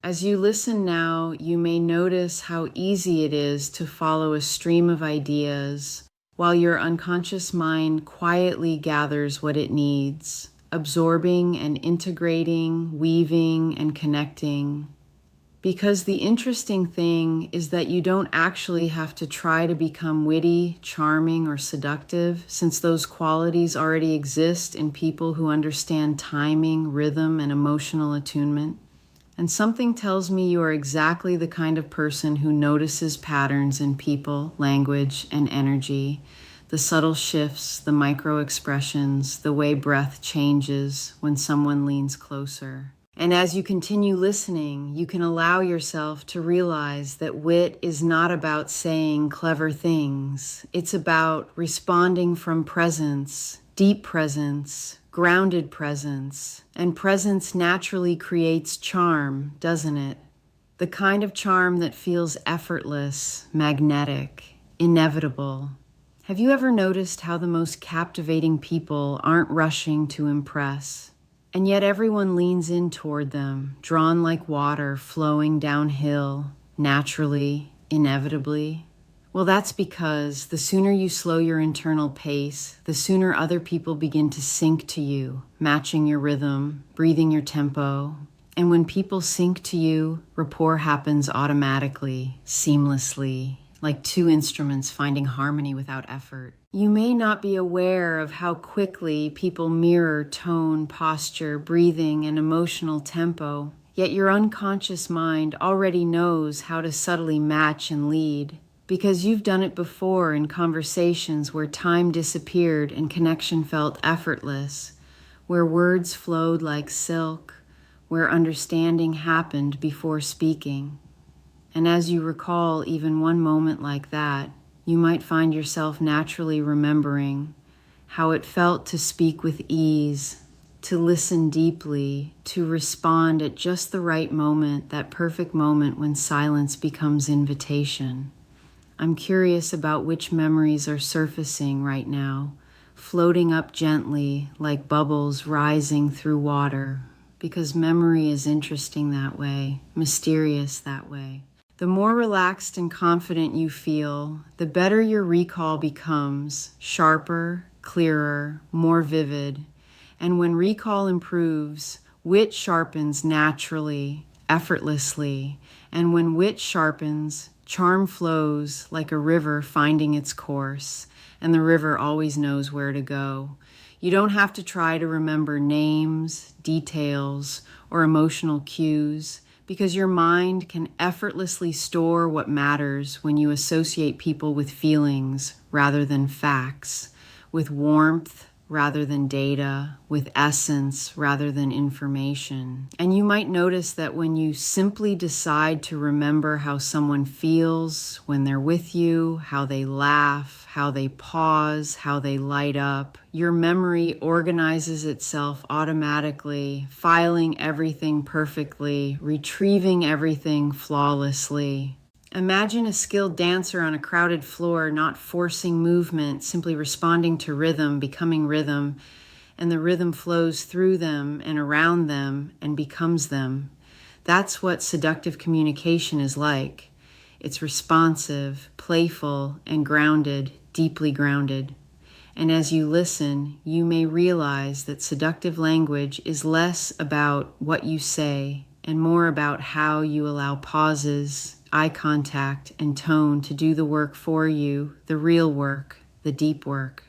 As you listen now, you may notice how easy it is to follow a stream of ideas while your unconscious mind quietly gathers what it needs, absorbing and integrating, weaving and connecting. Because the interesting thing is that you don't actually have to try to become witty, charming, or seductive, since those qualities already exist in people who understand timing, rhythm, and emotional attunement. And something tells me you are exactly the kind of person who notices patterns in people, language, and energy, the subtle shifts, the micro expressions, the way breath changes when someone leans closer. And as you continue listening, you can allow yourself to realize that wit is not about saying clever things. It's about responding from presence, deep presence, grounded presence. And presence naturally creates charm, doesn't it? The kind of charm that feels effortless, magnetic, inevitable. Have you ever noticed how the most captivating people aren't rushing to impress? And yet everyone leans in toward them, drawn like water flowing downhill, naturally, inevitably. Well, that's because the sooner you slow your internal pace, the sooner other people begin to sync to you, matching your rhythm, breathing your tempo. And when people sync to you, rapport happens automatically, seamlessly, like two instruments finding harmony without effort. You may not be aware of how quickly people mirror tone, posture, breathing, and emotional tempo, yet your unconscious mind already knows how to subtly match and lead, because you've done it before in conversations where time disappeared and connection felt effortless, where words flowed like silk, where understanding happened before speaking. And as you recall even one moment like that, you might find yourself naturally remembering how it felt to speak with ease, to listen deeply, to respond at just the right moment, that perfect moment when silence becomes invitation. I'm curious about which memories are surfacing right now, floating up gently like bubbles rising through water, because memory is interesting that way, mysterious that way. The more relaxed and confident you feel, the better your recall becomes, sharper, clearer, more vivid. And when recall improves, wit sharpens naturally, effortlessly. And when wit sharpens, charm flows like a river finding its course, and the river always knows where to go. You don't have to try to remember names, details, or emotional cues, because your mind can effortlessly store what matters when you associate people with feelings rather than facts, with warmth rather than data, with essence rather than information. And you might notice that when you simply decide to remember how someone feels when they're with you, how they laugh, how they pause, how they light up, your memory organizes itself automatically, filing everything perfectly, retrieving everything flawlessly. Imagine a skilled dancer on a crowded floor, not forcing movement, simply responding to rhythm, becoming rhythm, and the rhythm flows through them and around them and becomes them. That's what seductive communication is like. It's responsive, playful, and grounded, deeply grounded. And as you listen, you may realize that seductive language is less about what you say and more about how you allow pauses, eye contact, and tone to do the work for you, the real work, the deep work.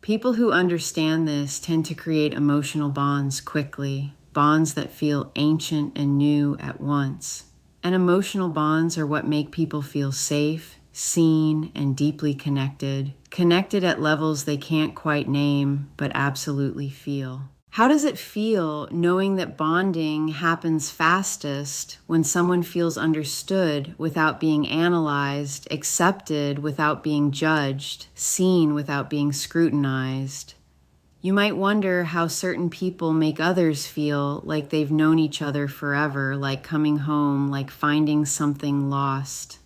People who understand this tend to create emotional bonds quickly, bonds that feel ancient and new at once. And emotional bonds are what make people feel safe, seen, and deeply connected, connected at levels they can't quite name, but absolutely feel. How does it feel knowing that bonding happens fastest when someone feels understood without being analyzed, accepted without being judged, seen without being scrutinized? You might wonder how certain people make others feel like they've known each other forever, like coming home, like finding something lost.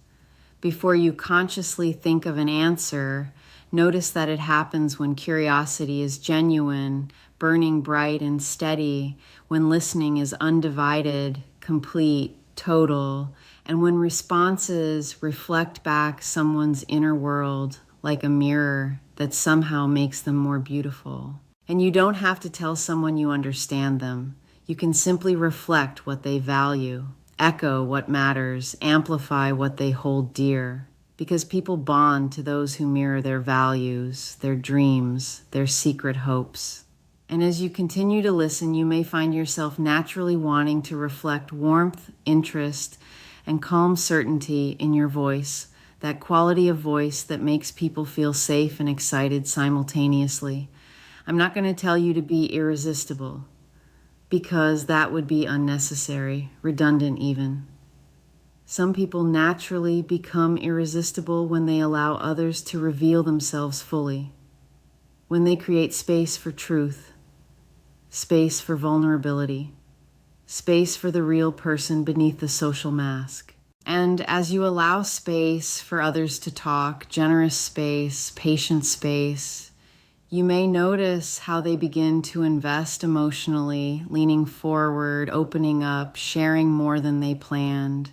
Before you consciously think of an answer, notice that it happens when curiosity is genuine, burning bright and steady, when listening is undivided, complete, total, and when responses reflect back someone's inner world like a mirror that somehow makes them more beautiful. And you don't have to tell someone you understand them. You can simply reflect what they value, echo what matters, amplify what they hold dear. Because people bond to those who mirror their values, their dreams, their secret hopes. And as you continue to listen, you may find yourself naturally wanting to reflect warmth, interest, and calm certainty in your voice, that quality of voice that makes people feel safe and excited simultaneously. I'm not going to tell you to be irresistible, because that would be unnecessary, redundant even. Some people naturally become irresistible when they allow others to reveal themselves fully, when they create space for truth, space for vulnerability, space for the real person beneath the social mask. And as you allow space for others to talk, generous space, patient space, you may notice how they begin to invest emotionally, leaning forward, opening up, sharing more than they planned.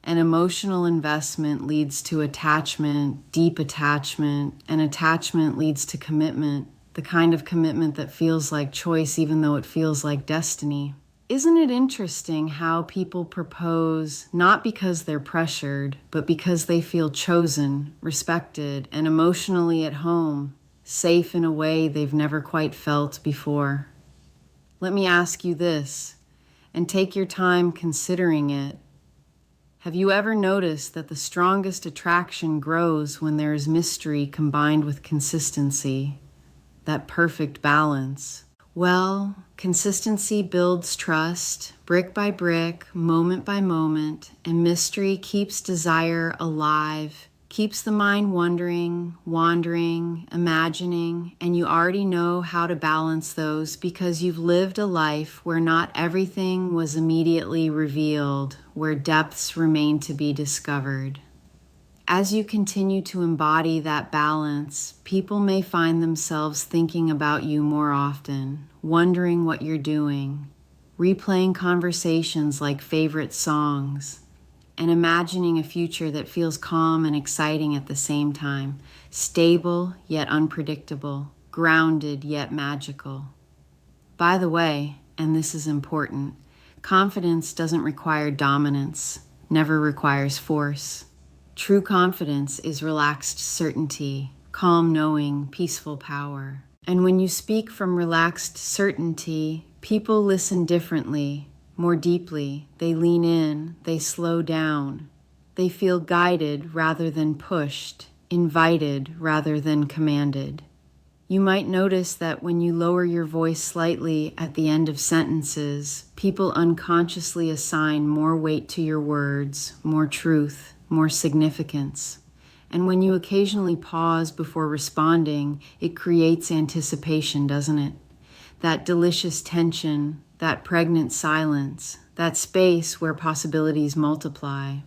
An emotional investment leads to attachment, deep attachment, and attachment leads to commitment, the kind of commitment that feels like choice even though it feels like destiny. Isn't it interesting how people propose not because they're pressured, but because they feel chosen, respected, and emotionally at home, safe in a way they've never quite felt before? Let me ask you this, and take your time considering it. Have you ever noticed that the strongest attraction grows when there is mystery combined with consistency, that perfect balance? Well, consistency builds trust, brick by brick, moment by moment, and mystery keeps desire alive, keeps the mind wandering, imagining, and you already know how to balance those because you've lived a life where not everything was immediately revealed, where depths remain to be discovered. As you continue to embody that balance, people may find themselves thinking about you more often, wondering what you're doing, replaying conversations like favorite songs, and imagining a future that feels calm and exciting at the same time, stable yet unpredictable, grounded yet magical. By the way, and this is important, confidence doesn't require dominance, never requires force. True confidence is relaxed certainty, calm knowing, peaceful power. And when you speak from relaxed certainty, people listen differently, more deeply. They lean in, they slow down. They feel guided rather than pushed, invited rather than commanded. You might notice that when you lower your voice slightly at the end of sentences, people unconsciously assign more weight to your words, more truth, more significance. And when you occasionally pause before responding, it creates anticipation, doesn't it? That delicious tension, that pregnant silence, that space where possibilities multiply.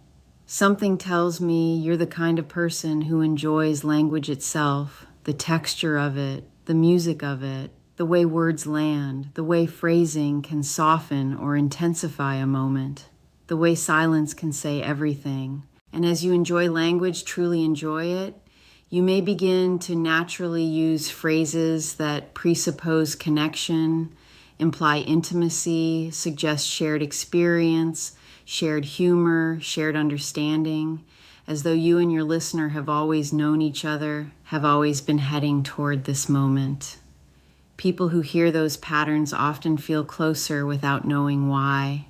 Something tells me you're the kind of person who enjoys language itself, the texture of it, the music of it, the way words land, the way phrasing can soften or intensify a moment, the way silence can say everything. And as you enjoy language, truly enjoy it, you may begin to naturally use phrases that presuppose connection, imply intimacy, suggest shared experience, shared humor, shared understanding, as though you and your listener have always known each other, have always been heading toward this moment. People who hear those patterns often feel closer without knowing why,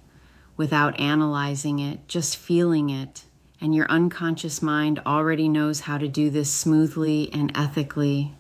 without analyzing it, just feeling it. And your unconscious mind already knows how to do this smoothly and ethically,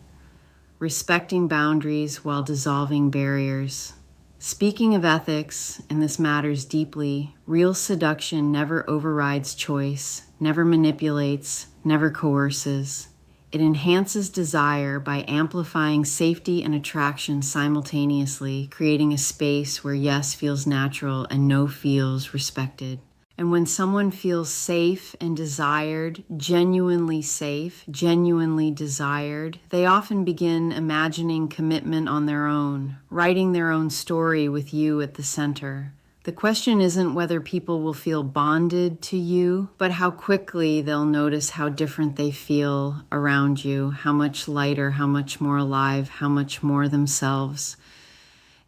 respecting boundaries while dissolving barriers. Speaking of ethics, and this matters deeply, real seduction never overrides choice, never manipulates, never coerces. It enhances desire by amplifying safety and attraction simultaneously, creating a space where yes feels natural and no feels respected. And when someone feels safe and desired, genuinely safe, genuinely desired, they often begin imagining commitment on their own, writing their own story with you at the center, The question isn't whether people will feel bonded to you, but how quickly they'll notice how different they feel around you, how much lighter, how much more alive, how much more themselves.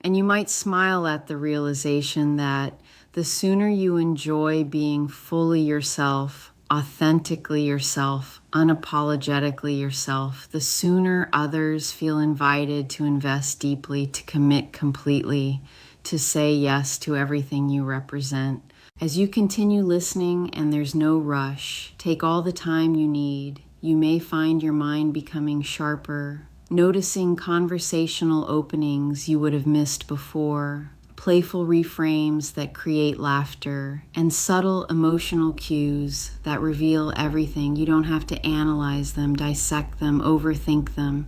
And you might smile at the realization that the sooner you enjoy being fully yourself, authentically yourself, unapologetically yourself, the sooner others feel invited to invest deeply, to commit completely, to say yes to everything you represent. As you continue listening and there's no rush, take all the time you need. You may find your mind becoming sharper, noticing conversational openings you would have missed before, playful reframes that create laughter, and subtle emotional cues that reveal everything. You don't have to analyze them, dissect them, overthink them.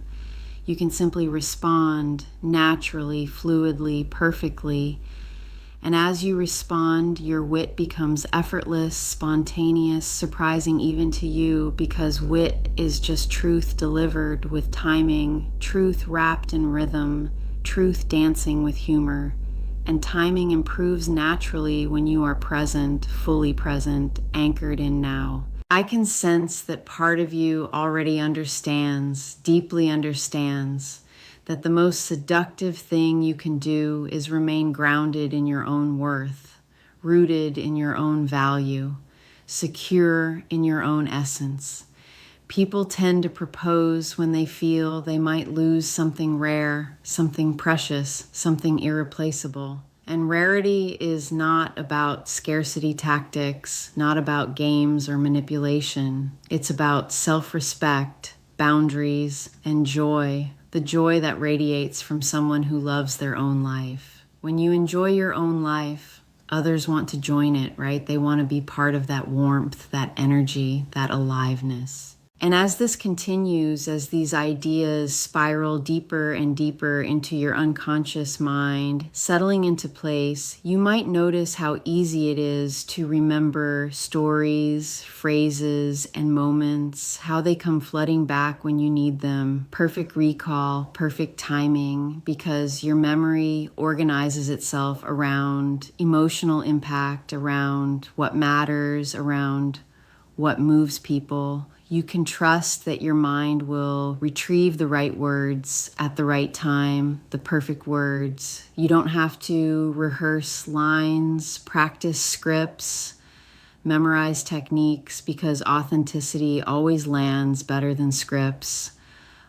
You can simply respond naturally, fluidly, perfectly. And as you respond, your wit becomes effortless, spontaneous, surprising even to you, because wit is just truth delivered with timing, truth wrapped in rhythm, truth dancing with humor. And timing improves naturally when you are present, fully present, anchored in now. I can sense that part of you already understands, deeply understands, that the most seductive thing you can do is remain grounded in your own worth, rooted in your own value, secure in your own essence. People tend to propose when they feel they might lose something rare, something precious, something irreplaceable. And rarity is not about scarcity tactics, not about games or manipulation. It's about self-respect, boundaries, and joy. The joy that radiates from someone who loves their own life. When you enjoy your own life, others want to join it, right? They want to be part of that warmth, that energy, that aliveness. And as this continues, as these ideas spiral deeper and deeper into your unconscious mind, settling into place, you might notice how easy it is to remember stories, phrases, and moments, how they come flooding back when you need them. Perfect recall, perfect timing, because your memory organizes itself around emotional impact, around what matters, around what moves people. You can trust that your mind will retrieve the right words at the right time, the perfect words. You don't have to rehearse lines, practice scripts, memorize techniques, because authenticity always lands better than scripts,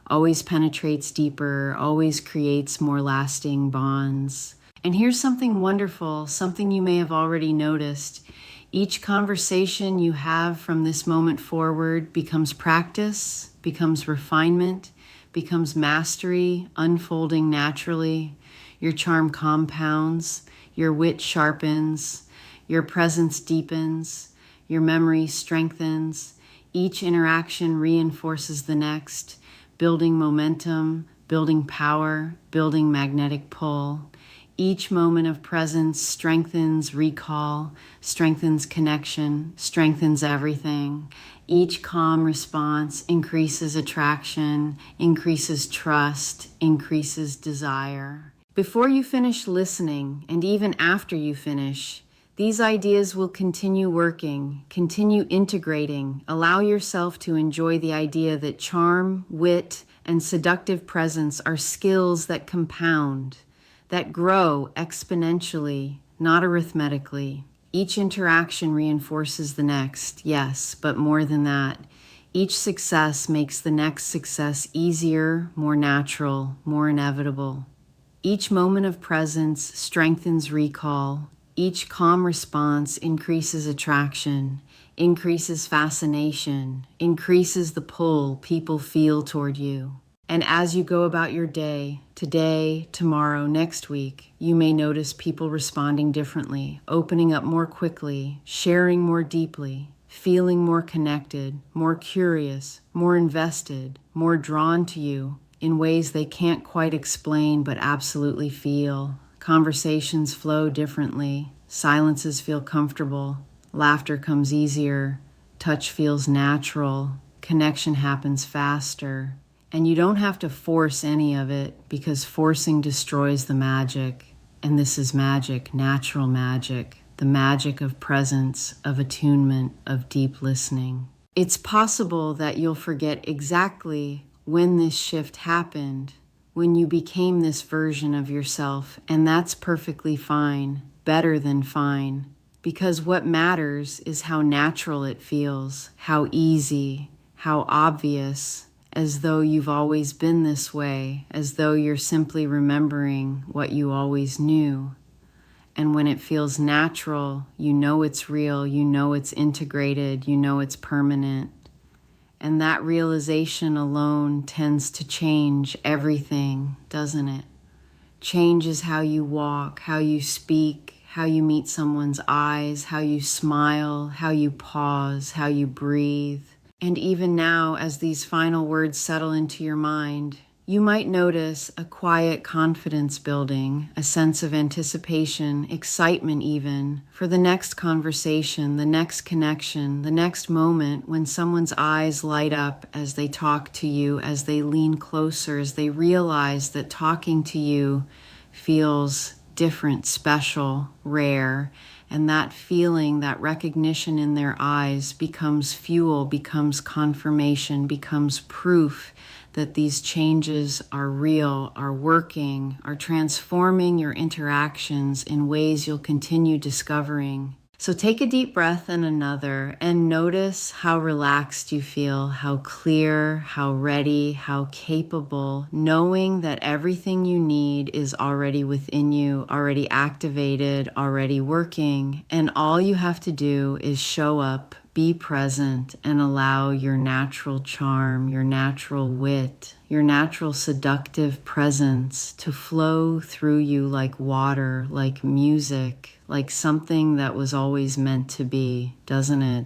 always penetrates deeper, always creates more lasting bonds. And here's something wonderful, something you may have already noticed. Each conversation you have from this moment forward becomes practice, becomes refinement, becomes mastery, unfolding naturally. Your charm compounds, your wit sharpens, your presence deepens, your memory strengthens. Each interaction reinforces the next, building momentum, building power, building magnetic pull. Each moment of presence strengthens recall, strengthens connection, strengthens everything. Each calm response increases attraction, increases trust, increases desire. Before you finish listening, and even after you finish, these ideas will continue working, continue integrating. Allow yourself to enjoy the idea that charm, wit, and seductive presence are skills that compound, that grow exponentially, not arithmetically. Each interaction reinforces the next, yes, but more than that. Each success makes the next success easier, more natural, more inevitable. Each moment of presence strengthens recall. Each calm response increases attraction, increases fascination, increases the pull people feel toward you. And as you go about your day, today, tomorrow, next week, you may notice people responding differently, opening up more quickly, sharing more deeply, feeling more connected, more curious, more invested, more drawn to you in ways they can't quite explain but absolutely feel. Conversations flow differently, silences feel comfortable, laughter comes easier, touch feels natural, connection happens faster. And you don't have to force any of it, because forcing destroys the magic. And this is magic, natural magic, the magic of presence, of attunement, of deep listening. It's possible that you'll forget exactly when this shift happened, when you became this version of yourself, and that's perfectly fine, better than fine, because what matters is how natural it feels, how easy, how obvious, as though you've always been this way, as though you're simply remembering what you always knew. And when it feels natural, you know it's real, you know it's integrated, you know it's permanent. And that realization alone tends to change everything, doesn't it? Changes how you walk, how you speak, how you meet someone's eyes, how you smile, how you pause, how you breathe. And even now, as these final words settle into your mind, you might notice a quiet confidence building, a sense of anticipation, excitement even, for the next conversation, the next connection, the next moment when someone's eyes light up as they talk to you, as they lean closer, as they realize that talking to you feels different, special, rare, and that feeling, that recognition in their eyes becomes fuel, becomes confirmation, becomes proof that these changes are real, are working, are transforming your interactions in ways you'll continue discovering. So take a deep breath and another, and notice how relaxed you feel, how clear, how ready, how capable, knowing that everything you need is already within you, already activated, already working, and all you have to do is show up, be present, and allow your natural charm, your natural wit, your natural seductive presence to flow through you like water, like music, like something that was always meant to be, doesn't it?